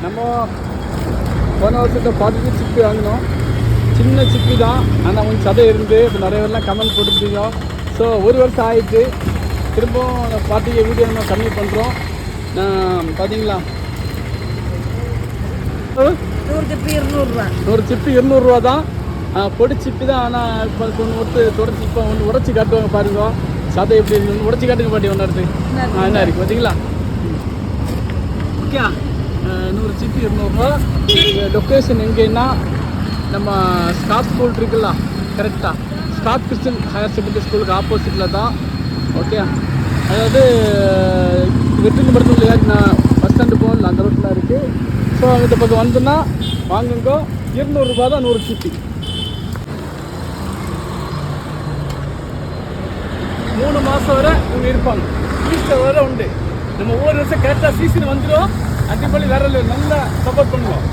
நம்ம போன வருஷத்தை பார்த்துட்டு சிப்பி வாங்கினோம். சின்ன சிப்பி தான், ஆனால் கொஞ்சம் சதை இருந்து இப்போ நிறைய பேர்லாம் கமெண்ட் போட்டுருக்கீங்க. ஸோ ஒரு வருஷம் ஆயிடுச்சு. திரும்பவும் பார்ட்டிக்கு வீடியோ நம்ம கம்மி பண்ணுறோம். நான் பார்த்தீங்களா 100 சிப்பி 200 தான். பொடி சிப்பி தான். ஆனால் இப்போ ஒன்று ஒருத்து தொடச்சி இப்போ ஒன்று உடச்சி காட்டுவாங்க பாருங்க. சதை எப்படி இருக்கு உடச்சி காட்டுங்க பாட்டி ஒன்று எடுத்து என்ன இருக்குது பார்த்தீங்களா? ஓகே, 100 சிப்பி 200 லொக்கேஷன் எங்கேன்னா நம்ம ஸ்டாப் ஸ்கூல் இருக்குல்ல, கரெக்டாக ஸ்டாப் கிறிஸ்டியன் ஹையர் செகண்டரி ஸ்கூலுக்கு ஆப்போசிட்டில் தான். ஓகே, அதாவது வெற்றிக்கு படத்தில் இல்லையா, நான் பஸ் ஸ்டாண்டு போகல அந்த ரோட்டில் இருக்குது. ஸோ இந்த பக்கம் வந்துன்னா வாங்குங்க. 200 ரூபா தான் 100 சிப்பி. 3 மாதம் வரை இவங்க இருப்பாங்க. ஈஸ்டர் வரை உண்டு. நம்ம ஒவ்வொரு வருஷம் கரெக்டாக சீசன் வந்துடும். அடிப்படை வேற நல்லா சப்போர்ட் பண்ணுவோம்.